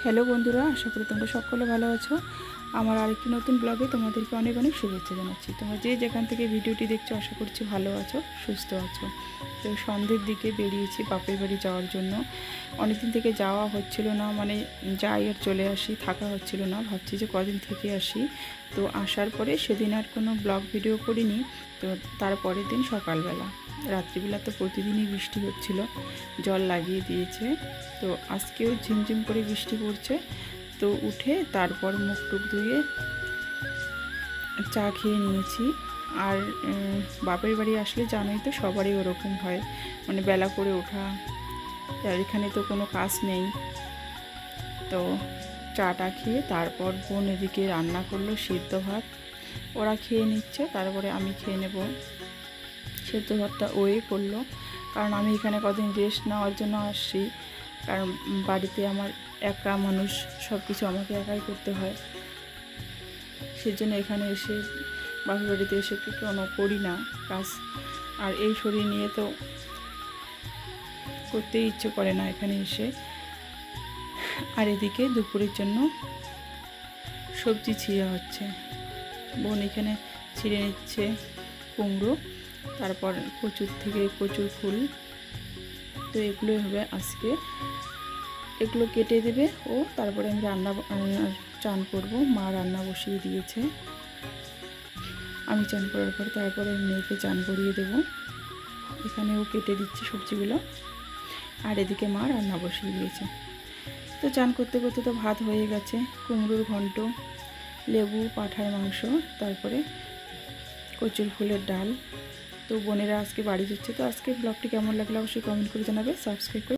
Hello বন্ধুরা, আশা করি তোমরা সকলে ভালো আছো। আমার আরেকটি নতুন ব্লগে তোমাদেরকে অনেক অনেক শুভেচ্ছা জানাচ্ছি। তোমরা যে যেখান থেকে ভিডিওটি দেখছো আশা করছি ভালো আছো, সুস্থ আছো। তো সন্ধ্যের দিকে বেরিয়েছি বাপের বাড়ি যাওয়ার জন্য। অনেকদিন থেকে যাওয়া হচ্ছিল না, মানে যাই আর চলে আসি, থাকা হচ্ছিল না। ভাবছি যে কদিন থেকে আসি। তো আসার পরে সেদিন আর কোনো ব্লগ ভিডিও করিনি। তো তারপরের দিন সকালবেলা, রাত্রিবেলা তো প্রতিদিনই বৃষ্টি হচ্ছিল, জল লাগিয়ে দিয়েছে। তো আজকেও ঝিমঝিম করে বৃষ্টি পড়ছে। তো উঠে তারপর মুখ টুক ধুয়ে চা খেয়ে নিয়েছি। আর বাপের বাড়ি আসলে জানোই তো, সবারই ওরকম হয়, মানে বেলা করে ওঠা। আর এখানে তো কোনো কাজ নেই। তো চাটা খেয়ে তারপর বোন এদিকে রান্না করলো সিদ্ধ ভাত, ওরা খেয়ে নিচ্ছে, তারপরে আমি খেয়ে নেব। সিদ্ধ ভাতটা ওই করলো, কারণ আমি এখানে কদিন রেস্ট নেওয়ার জন্য আসছি। কারণ বাড়িতে আমার একা মানুষ, সব কিছু আমাকে একাই করতে হয়। সেজন্য এখানে এসে, বাপের বাড়িতে এসে কোনো করি না কাজ। আর এই শরীর নিয়ে তো করতেই ইচ্ছে করে না এখানে এসে। আর এদিকে দুপুরের জন্য সবজি ছিঁড়া হচ্ছে, বোন এখানে ছিঁড়ে নিচ্ছে কুমড়ো, তারপর কচুর থেকে কচুর ফুল। তো এগুলোই হবে আজকে, এগুলো কেটে দেবে ও, তারপরে আমি চান করব। মা রান্না বসিয়ে দিয়েছে, আমি চান করার পর তারপরে মেয়েকে চান করিয়ে দেবো। এখানে ও কেটে দিচ্ছে সবজিগুলো, আর এদিকে মা রান্না বসিয়ে দিয়েছে। তো চান করতে করতে তো ভাত হয়ে গেছে, কুমড়োর ঘন্ট, লেবু, পাঁঠার মাংস, তারপরে কচুর ফুলের ডাল। তো বোনেরা আজকে বাড়ি যাচ্ছে। তো আজকে ব্লগটি কেমন লাগলো অবশ্যই কমেন্ট করে জানাবে, সাবস্ক্রাইব করে